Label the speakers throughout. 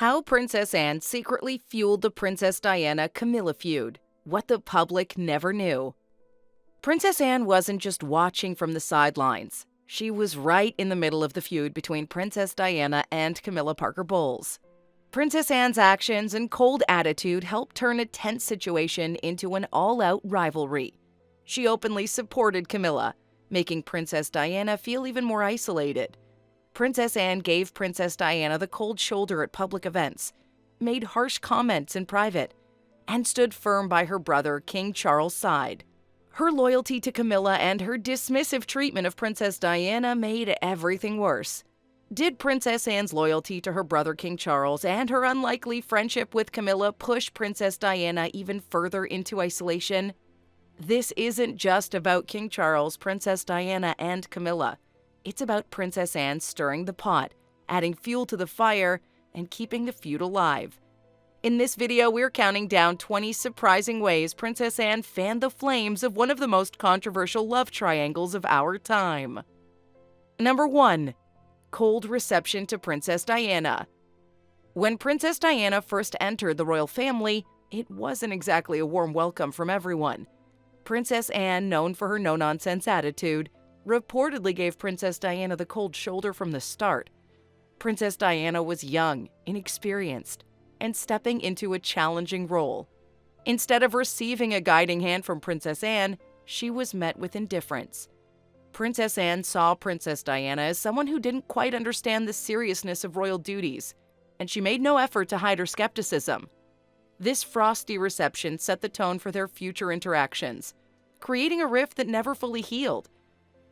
Speaker 1: How Princess Anne secretly fueled the Princess Diana-Camilla feud. What the public never knew. Princess Anne wasn't just watching from the sidelines. She was right in the middle of the feud between Princess Diana and Camilla Parker Bowles. Princess Anne's actions and cold attitude helped turn a tense situation into an all-out rivalry. She openly supported Camilla, making Princess Diana feel even more isolated. Princess Anne gave Princess Diana the cold shoulder at public events, made harsh comments in private, and stood firm by her brother King Charles' side. Her loyalty to Camilla and her dismissive treatment of Princess Diana made everything worse. Did Princess Anne's loyalty to her brother King Charles and her unlikely friendship with Camilla push Princess Diana even further into isolation? This isn't just about King Charles, Princess Diana, and Camilla. It's about Princess Anne stirring the pot, adding fuel to the fire, and keeping the feud alive. In this video, we're counting down 20 surprising ways Princess Anne fanned the flames of one of the most controversial love triangles of our time. Number 1. Cold reception to Princess Diana. When Princess Diana first entered the royal family, it wasn't exactly a warm welcome from everyone. Princess Anne, known for her no-nonsense attitude, reportedly gave Princess Diana the cold shoulder from the start. Princess Diana was young, inexperienced, and stepping into a challenging role. Instead of receiving a guiding hand from Princess Anne, she was met with indifference. Princess Anne saw Princess Diana as someone who didn't quite understand the seriousness of royal duties, and she made no effort to hide her skepticism. This frosty reception set the tone for their future interactions, creating a rift that never fully healed.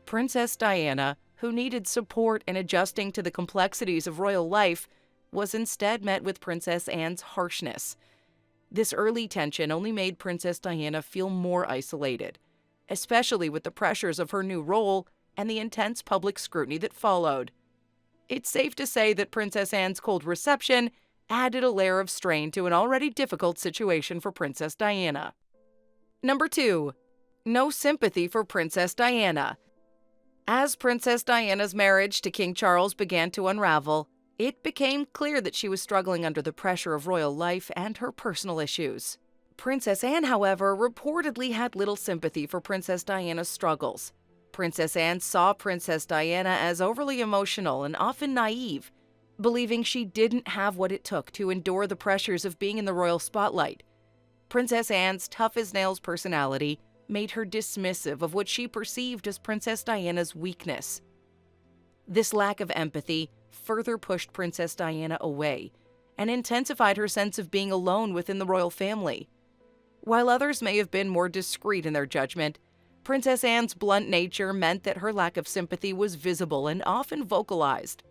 Speaker 1: Princess Diana, who needed support in adjusting to the complexities of royal life, was instead met with Princess Anne's harshness. This early tension only made Princess Diana feel more isolated, especially with the pressures of her new role and the intense public scrutiny that followed. It's safe to say that Princess Anne's cold reception added a layer of strain to an already difficult situation for Princess Diana. Number 2. No sympathy for Princess Diana. As Princess Diana's marriage to King Charles began to unravel, it became clear that she was struggling under the pressure of royal life and her personal issues. Princess Anne, however, reportedly had little sympathy for Princess Diana's struggles. Princess Anne saw Princess Diana as overly emotional and often naive, believing she didn't have what it took to endure the pressures of being in the royal spotlight. Princess Anne's tough-as-nails personality made her dismissive of what she perceived as Princess Diana's weakness. This lack of empathy further pushed Princess Diana away and intensified her sense of being alone within the royal family. While others may have been more discreet in their judgment, Princess Anne's blunt nature meant that her lack of sympathy was visible and often vocalized.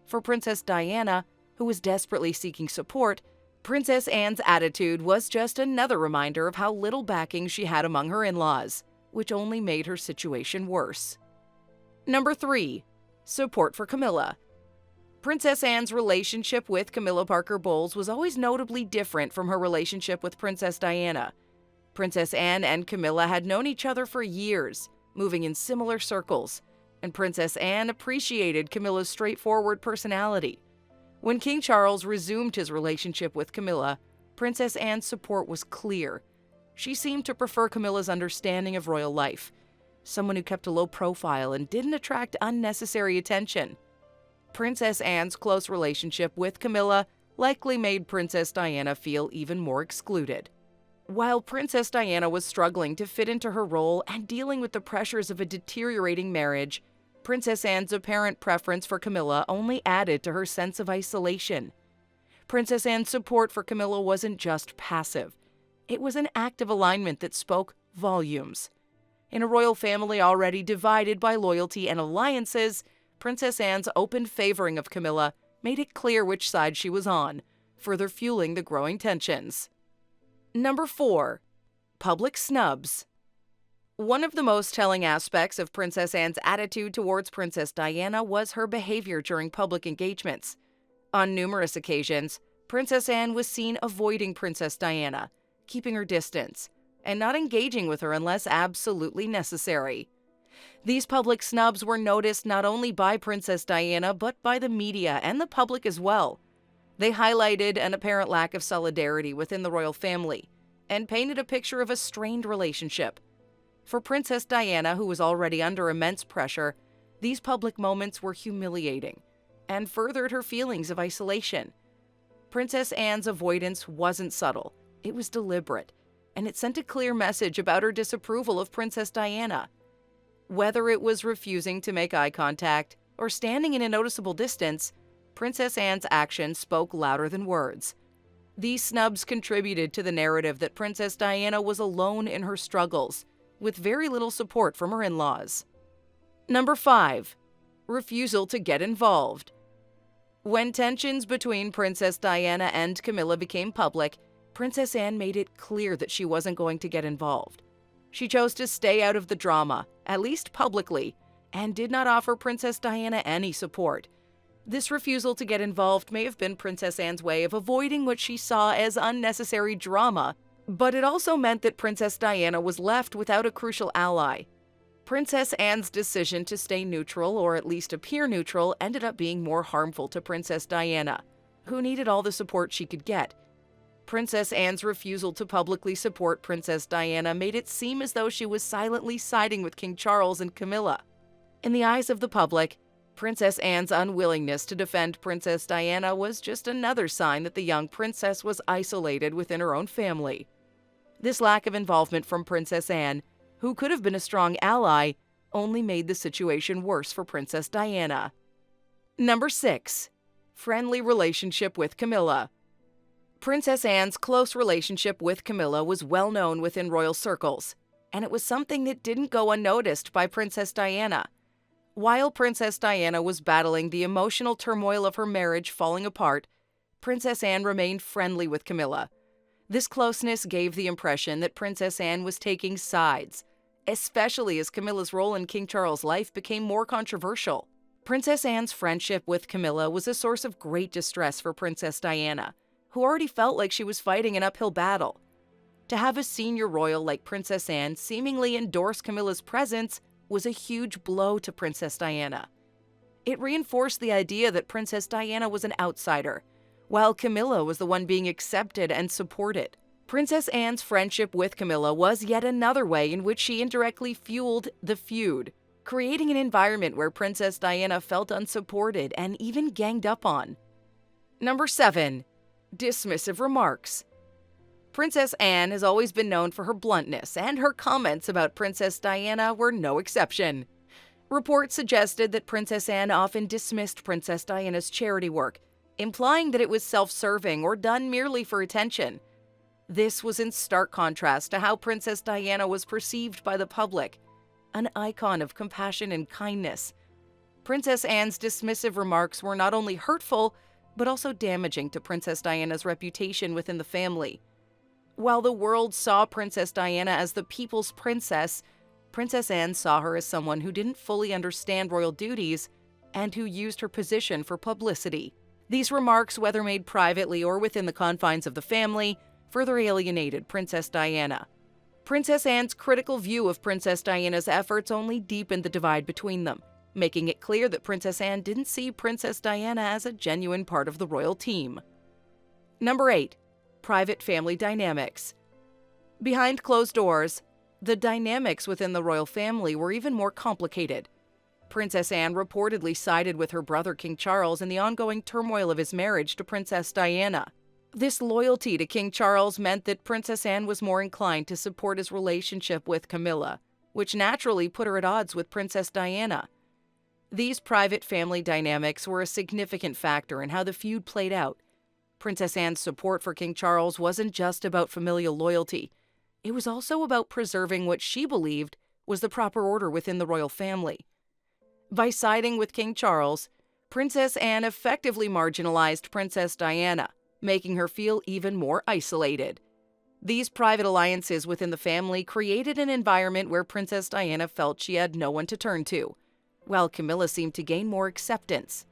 Speaker 1: For Princess Diana, who was desperately seeking support, Princess Anne's attitude was just another reminder of how little backing she had among her in-laws, which only made her situation worse. Number 3. Support for Camilla. Princess Anne's relationship with Camilla Parker Bowles was always notably different from her relationship with Princess Diana. Princess Anne and Camilla had known each other for years, moving in similar circles, and Princess Anne appreciated Camilla's straightforward personality. When King Charles resumed his relationship with Camilla, Princess Anne's support was clear. She seemed to prefer Camilla's understanding of royal life, someone who kept a low profile and didn't attract unnecessary attention. Princess Anne's close relationship with Camilla likely made Princess Diana feel even more excluded. While Princess Diana was struggling to fit into her role and dealing with the pressures of a deteriorating marriage, Princess Anne's apparent preference for Camilla only added to her sense of isolation. Princess Anne's support for Camilla wasn't just passive. It was an active alignment that spoke volumes. In a royal family already divided by loyalty and alliances, Princess Anne's open favoring of Camilla made it clear which side she was on, further fueling the growing tensions. Number 4. Public Snubs. One of the most telling aspects of Princess Anne's attitude towards Princess Diana was her behavior during public engagements. On numerous occasions, Princess Anne was seen avoiding Princess Diana, keeping her distance, and not engaging with her unless absolutely necessary. These public snubs were noticed not only by Princess Diana but by the media and the public as well. They highlighted an apparent lack of solidarity within the royal family and painted a picture of a strained relationship. For Princess Diana, who was already under immense pressure, these public moments were humiliating and furthered her feelings of isolation. Princess Anne's avoidance wasn't subtle, it was deliberate, and it sent a clear message about her disapproval of Princess Diana. Whether it was refusing to make eye contact or standing in a noticeable distance, Princess Anne's actions spoke louder than words. These snubs contributed to the narrative that Princess Diana was alone in her struggles, with very little support from her in-laws. Number 5. Refusal to get involved. When tensions between Princess Diana and Camilla became public, Princess Anne made it clear that she wasn't going to get involved. She chose to stay out of the drama, at least publicly, and did not offer Princess Diana any support. This refusal to get involved may have been Princess Anne's way of avoiding what she saw as unnecessary drama, but it also meant that Princess Diana was left without a crucial ally. Princess Anne's decision to stay neutral, or at least appear neutral, ended up being more harmful to Princess Diana, who needed all the support she could get. Princess Anne's refusal to publicly support Princess Diana made it seem as though she was silently siding with King Charles and Camilla. In the eyes of the public, Princess Anne's unwillingness to defend Princess Diana was just another sign that the young princess was isolated within her own family. This lack of involvement from Princess Anne, who could have been a strong ally, only made the situation worse for Princess Diana. Number 6. Friendly relationship with Camilla. Princess Anne's close relationship with Camilla was well known within royal circles, and it was something that didn't go unnoticed by Princess Diana. While Princess Diana was battling the emotional turmoil of her marriage falling apart, Princess Anne remained friendly with Camilla. This closeness gave the impression that Princess Anne was taking sides, especially as Camilla's role in King Charles' life became more controversial. Princess Anne's friendship with Camilla was a source of great distress for Princess Diana, who already felt like she was fighting an uphill battle. To have a senior royal like Princess Anne seemingly endorse Camilla's presence was a huge blow to Princess Diana. It reinforced the idea that Princess Diana was an outsider, while Camilla was the one being accepted and supported. Princess Anne's friendship with Camilla was yet another way in which she indirectly fueled the feud, creating an environment where Princess Diana felt unsupported and even ganged up on. Number 7. Dismissive remarks. Princess Anne has always been known for her bluntness, and her comments about Princess Diana were no exception. Reports suggested that Princess Anne often dismissed Princess Diana's charity work, implying that it was self-serving or done merely for attention. This was in stark contrast to how Princess Diana was perceived by the public, an icon of compassion and kindness. Princess Anne's dismissive remarks were not only hurtful, but also damaging to Princess Diana's reputation within the family. While the world saw Princess Diana as the people's princess, Princess Anne saw her as someone who didn't fully understand royal duties and who used her position for publicity. These remarks, whether made privately or within the confines of the family, further alienated Princess Diana. Princess Anne's critical view of Princess Diana's efforts only deepened the divide between them, making it clear that Princess Anne didn't see Princess Diana as a genuine part of the royal team. Number 8. Private family dynamics. Behind closed doors, the dynamics within the royal family were even more complicated. Princess Anne reportedly sided with her brother King Charles in the ongoing turmoil of his marriage to Princess Diana. This loyalty to King Charles meant that Princess Anne was more inclined to support his relationship with Camilla, which naturally put her at odds with Princess Diana. These private family dynamics were a significant factor in how the feud played out. Princess Anne's support for King Charles wasn't just about familial loyalty. It was also about preserving what she believed was the proper order within the royal family. By siding with King Charles, Princess Anne effectively marginalized Princess Diana, making her feel even more isolated. These private alliances within the family created an environment where Princess Diana felt she had no one to turn to, while Camilla seemed to gain more acceptance.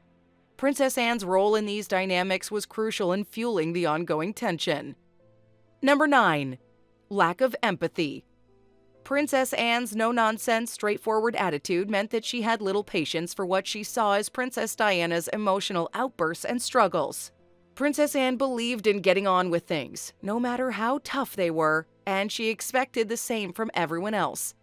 Speaker 1: Princess Anne's role in these dynamics was crucial in fueling the ongoing tension. Number 9. Lack of empathy. Princess Anne's no-nonsense, straightforward attitude meant that she had little patience for what she saw as Princess Diana's emotional outbursts and struggles. Princess Anne believed in getting on with things, no matter how tough they were, and she expected the same from everyone else.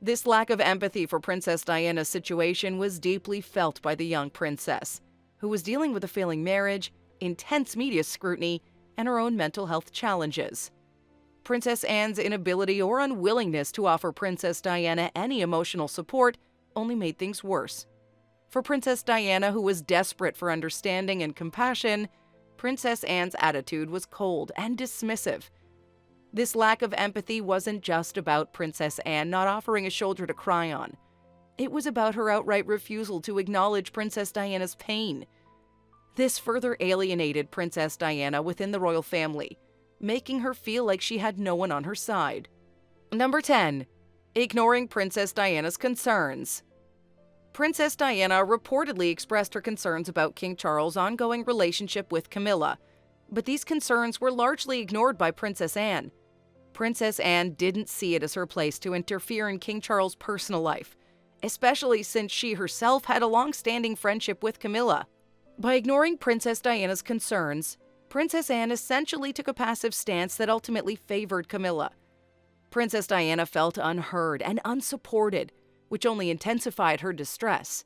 Speaker 1: This lack of empathy for Princess Diana's situation was deeply felt by the young princess, who was dealing with a failing marriage, intense media scrutiny, and her own mental health challenges. Princess Anne's inability or unwillingness to offer Princess Diana any emotional support only made things worse. For Princess Diana, who was desperate for understanding and compassion, Princess Anne's attitude was cold and dismissive. This lack of empathy wasn't just about Princess Anne not offering a shoulder to cry on. It was about her outright refusal to acknowledge Princess Diana's pain. This further alienated Princess Diana within the royal family, making her feel like she had no one on her side. Number 10. Ignoring Princess Diana's concerns. Princess Diana reportedly expressed her concerns about King Charles' ongoing relationship with Camilla, but these concerns were largely ignored by Princess Anne. Princess Anne didn't see it as her place to interfere in King Charles' personal life, especially since she herself had a long-standing friendship with Camilla. By ignoring Princess Diana's concerns, Princess Anne essentially took a passive stance that ultimately favored Camilla. Princess Diana felt unheard and unsupported, which only intensified her distress.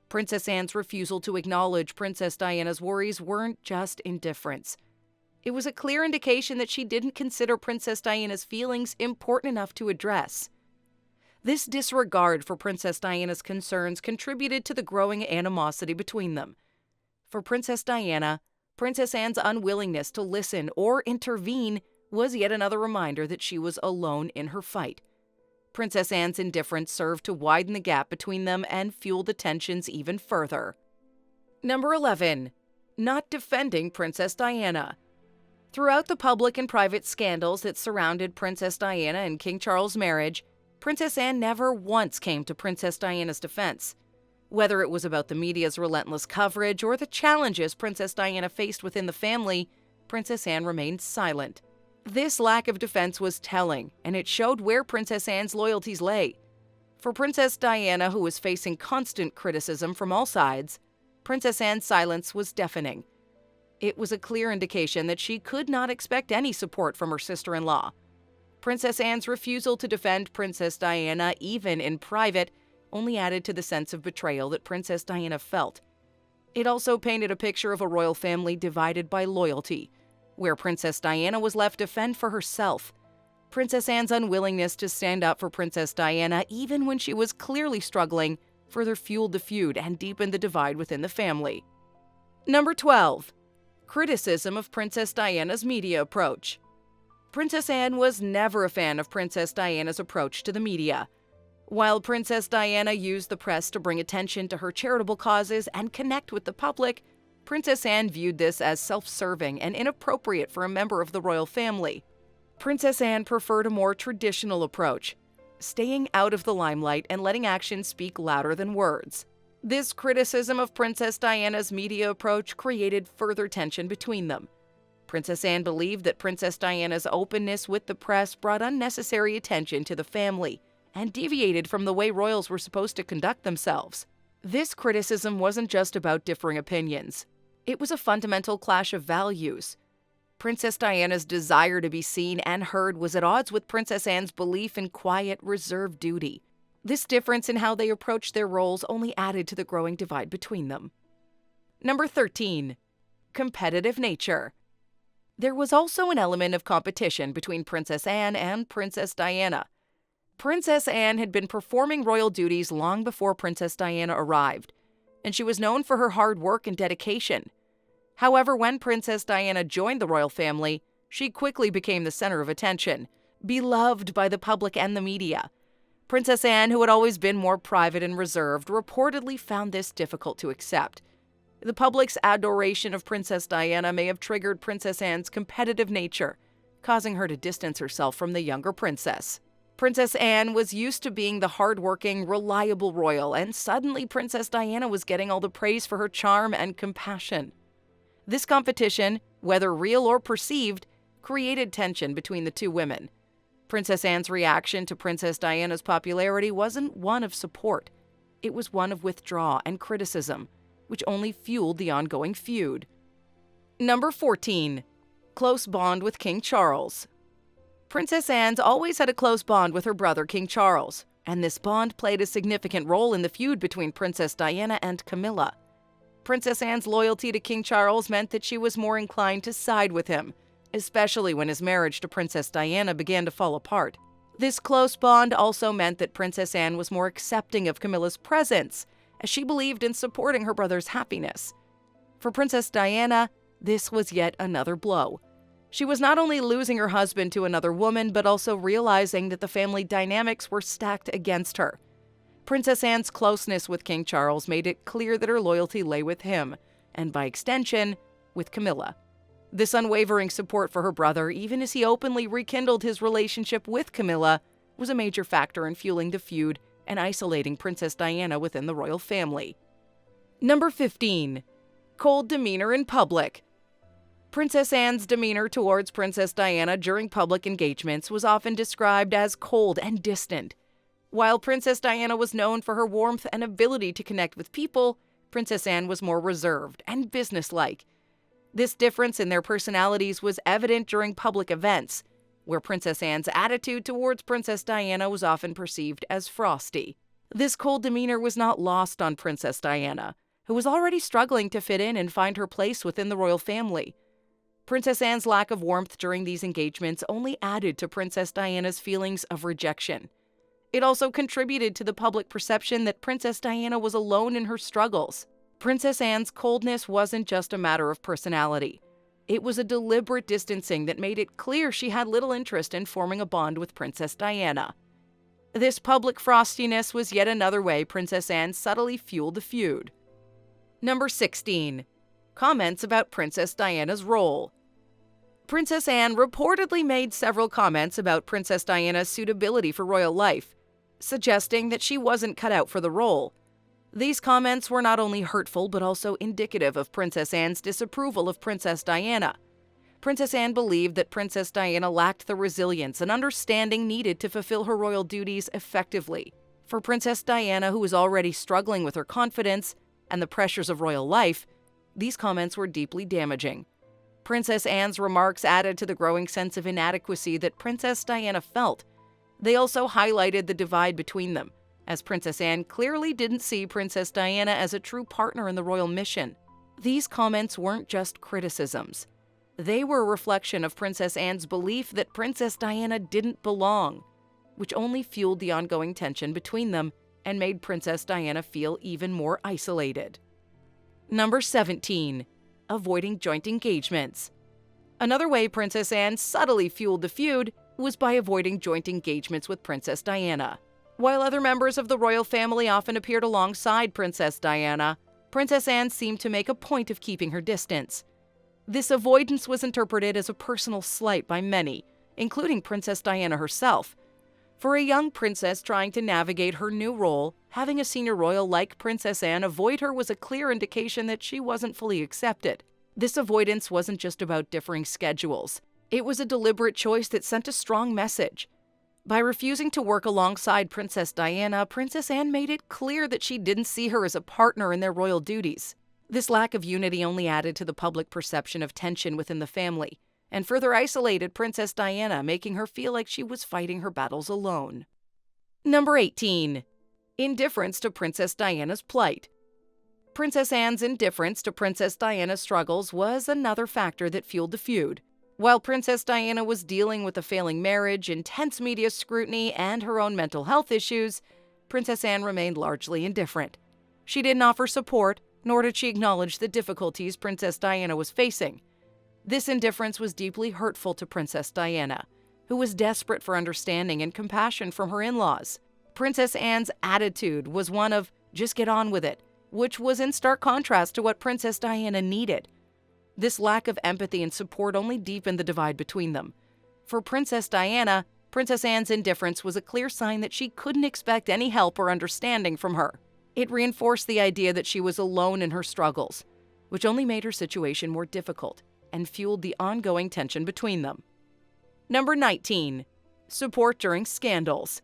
Speaker 1: Princess Anne's refusal to acknowledge Princess Diana's worries weren't just indifference. It was a clear indication that she didn't consider Princess Diana's feelings important enough to address. This disregard for Princess Diana's concerns contributed to the growing animosity between them. For Princess Diana, Princess Anne's unwillingness to listen or intervene was yet another reminder that she was alone in her fight. Princess Anne's indifference served to widen the gap between them and fuel the tensions even further. Number 11. Not defending Princess Diana. Throughout the public and private scandals that surrounded Princess Diana and King Charles' marriage, Princess Anne never once came to Princess Diana's defense. Whether it was about the media's relentless coverage or the challenges Princess Diana faced within the family, Princess Anne remained silent. This lack of defense was telling, and it showed where Princess Anne's loyalties lay. For Princess Diana, who was facing constant criticism from all sides, Princess Anne's silence was deafening. It was a clear indication that she could not expect any support from her sister-in-law. Princess Anne's refusal to defend Princess Diana, even in private, only added to the sense of betrayal that Princess Diana felt. It also painted a picture of a royal family divided by loyalty, where Princess Diana was left to fend for herself. Princess Anne's unwillingness to stand up for Princess Diana, even when she was clearly struggling, further fueled the feud and deepened the divide within the family. Number 12. Criticism of Princess Diana's media approach. Princess Anne was never a fan of Princess Diana's approach to the media. While Princess Diana used the press to bring attention to her charitable causes and connect with the public, Princess Anne viewed this as self-serving and inappropriate for a member of the royal family. Princess Anne preferred a more traditional approach, staying out of the limelight and letting actions speak louder than words. This criticism of Princess Diana's media approach created further tension between them. Princess Anne believed that Princess Diana's openness with the press brought unnecessary attention to the family and deviated from the way royals were supposed to conduct themselves. This criticism wasn't just about differing opinions. It was a fundamental clash of values. Princess Diana's desire to be seen and heard was at odds with Princess Anne's belief in quiet, reserved duty. This difference in how they approached their roles only added to the growing divide between them. Number 13. Competitive nature. There was also an element of competition between Princess Anne and Princess Diana. Princess Anne had been performing royal duties long before Princess Diana arrived, and she was known for her hard work and dedication. However, when Princess Diana joined the royal family, she quickly became the center of attention, beloved by the public and the media. Princess Anne, who had always been more private and reserved, reportedly found this difficult to accept. The public's adoration of Princess Diana may have triggered Princess Anne's competitive nature, causing her to distance herself from the younger princess. Princess Anne was used to being the hardworking, reliable royal, and suddenly Princess Diana was getting all the praise for her charm and compassion. This competition, whether real or perceived, created tension between the two women. Princess Anne's reaction to Princess Diana's popularity wasn't one of support. It was one of withdrawal and criticism, which only fueled the ongoing feud. Number 14. Close bond with King Charles. Princess Anne's always had a close bond with her brother King Charles, and this bond played a significant role in the feud between Princess Diana and Camilla. Princess Anne's loyalty to King Charles meant that she was more inclined to side with him, especially when his marriage to Princess Diana began to fall apart. This close bond also meant that Princess Anne was more accepting of Camilla's presence, as she believed in supporting her brother's happiness. For Princess Diana, this was yet another blow. She was not only losing her husband to another woman, but also realizing that the family dynamics were stacked against her. Princess Anne's closeness with King Charles made it clear that her loyalty lay with him, and by extension, with Camilla. This unwavering support for her brother, even as he openly rekindled his relationship with Camilla, was a major factor in fueling the feud and isolating Princess Diana within the royal family. Number 15. Cold demeanor in public. Princess Anne's demeanor towards Princess Diana during public engagements was often described as cold and distant. While Princess Diana was known for her warmth and ability to connect with people, Princess Anne was more reserved and businesslike. This difference in their personalities was evident during public events, where Princess Anne's attitude towards Princess Diana was often perceived as frosty. This cold demeanor was not lost on Princess Diana, who was already struggling to fit in and find her place within the royal family. Princess Anne's lack of warmth during these engagements only added to Princess Diana's feelings of rejection. It also contributed to the public perception that Princess Diana was alone in her struggles. Princess Anne's coldness wasn't just a matter of personality. It was a deliberate distancing that made it clear she had little interest in forming a bond with Princess Diana. This public frostiness was yet another way Princess Anne subtly fueled the feud. Number 16. Comments about Princess Diana's role. Princess Anne reportedly made several comments about Princess Diana's suitability for royal life, suggesting that she wasn't cut out for the role. These comments were not only hurtful but also indicative of Princess Anne's disapproval of Princess Diana. Princess Anne believed that Princess Diana lacked the resilience and understanding needed to fulfill her royal duties effectively. For Princess Diana, who was already struggling with her confidence and the pressures of royal life, these comments were deeply damaging. Princess Anne's remarks added to the growing sense of inadequacy that Princess Diana felt. They also highlighted the divide between them, as Princess Anne clearly didn't see Princess Diana as a true partner in the royal mission. These comments weren't just criticisms. They were a reflection of Princess Anne's belief that Princess Diana didn't belong, which only fueled the ongoing tension between them and made Princess Diana feel even more isolated. Number 17. Avoiding joint engagements. Another way Princess Anne subtly fueled the feud was by avoiding joint engagements with Princess Diana. While other members of the royal family often appeared alongside Princess Diana, Princess Anne seemed to make a point of keeping her distance. This avoidance was interpreted as a personal slight by many, including Princess Diana herself. For a young princess trying to navigate her new role, having a senior royal like Princess Anne avoid her was a clear indication that she wasn't fully accepted. This avoidance wasn't just about differing schedules. It was a deliberate choice that sent a strong message. By refusing to work alongside Princess Diana, Princess Anne made it clear that she didn't see her as a partner in their royal duties. This lack of unity only added to the public perception of tension within the family, and further isolated Princess Diana, making her feel like she was fighting her battles alone. Number 18. Indifference to Princess Diana's plight. Princess Anne's indifference to Princess Diana's struggles was another factor that fueled the feud. While Princess Diana was dealing with a failing marriage, intense media scrutiny, and her own mental health issues, Princess Anne remained largely indifferent. She didn't offer support, nor did she acknowledge the difficulties Princess Diana was facing. This indifference was deeply hurtful to Princess Diana, who was desperate for understanding and compassion from her in-laws. Princess Anne's attitude was one of, just get on with it, which was in stark contrast to what Princess Diana needed. This lack of empathy and support only deepened the divide between them. For Princess Diana, Princess Anne's indifference was a clear sign that she couldn't expect any help or understanding from her. It reinforced the idea that she was alone in her struggles, which only made her situation more difficult and fueled the ongoing tension between them. Number 19. Support during scandals.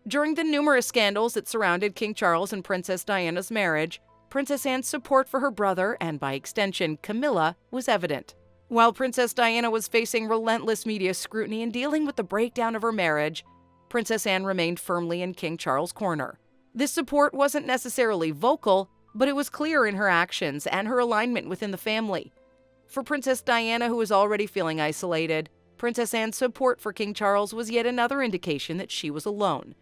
Speaker 1: During the numerous scandals that surrounded King Charles and Princess Diana's marriage, Princess Anne's support for her brother, and by extension, Camilla, was evident. While Princess Diana was facing relentless media scrutiny and dealing with the breakdown of her marriage, Princess Anne remained firmly in King Charles' corner. This support wasn't necessarily vocal, but it was clear in her actions and her alignment within the family. For Princess Diana, who was already feeling isolated, Princess Anne's support for King Charles was yet another indication that she was alone.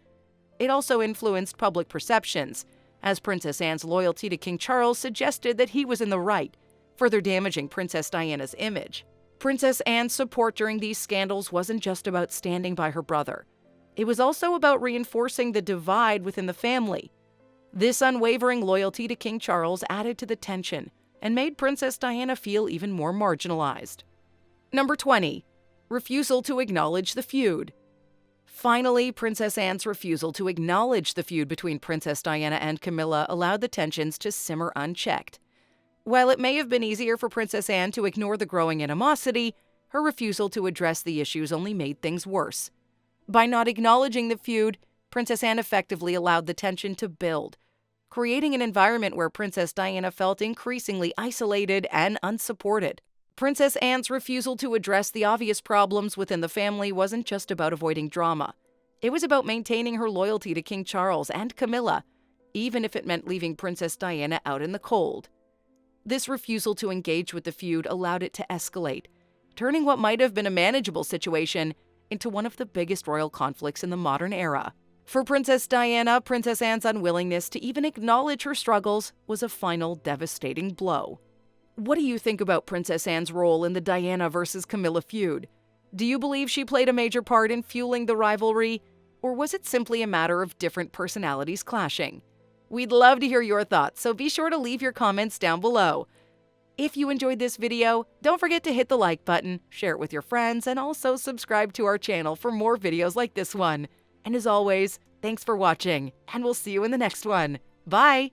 Speaker 1: It also influenced public perceptions, as Princess Anne's loyalty to King Charles suggested that he was in the right, further damaging Princess Diana's image. Princess Anne's support during these scandals wasn't just about standing by her brother. It was also about reinforcing the divide within the family. This unwavering loyalty to King Charles added to the tension and made Princess Diana feel even more marginalized. Number 20. Refusal to acknowledge the feud. Finally, Princess Anne's refusal to acknowledge the feud between Princess Diana and Camilla allowed the tensions to simmer unchecked. While it may have been easier for Princess Anne to ignore the growing animosity, her refusal to address the issues only made things worse. By not acknowledging the feud, Princess Anne effectively allowed the tension to build, creating an environment where Princess Diana felt increasingly isolated and unsupported. Princess Anne's refusal to address the obvious problems within the family wasn't just about avoiding drama. It was about maintaining her loyalty to King Charles and Camilla, even if it meant leaving Princess Diana out in the cold. This refusal to engage with the feud allowed it to escalate, turning what might have been a manageable situation into one of the biggest royal conflicts in the modern era. For Princess Diana, Princess Anne's unwillingness to even acknowledge her struggles was a final devastating blow. What do you think about Princess Anne's role in the Diana versus Camilla feud? Do you believe she played a major part in fueling the rivalry, or was it simply a matter of different personalities clashing? We'd love to hear your thoughts, so be sure to leave your comments down below. If you enjoyed this video, don't forget to hit the like button, share it with your friends, and also subscribe to our channel for more videos like this one. And as always, thanks for watching, and we'll see you in the next one. Bye!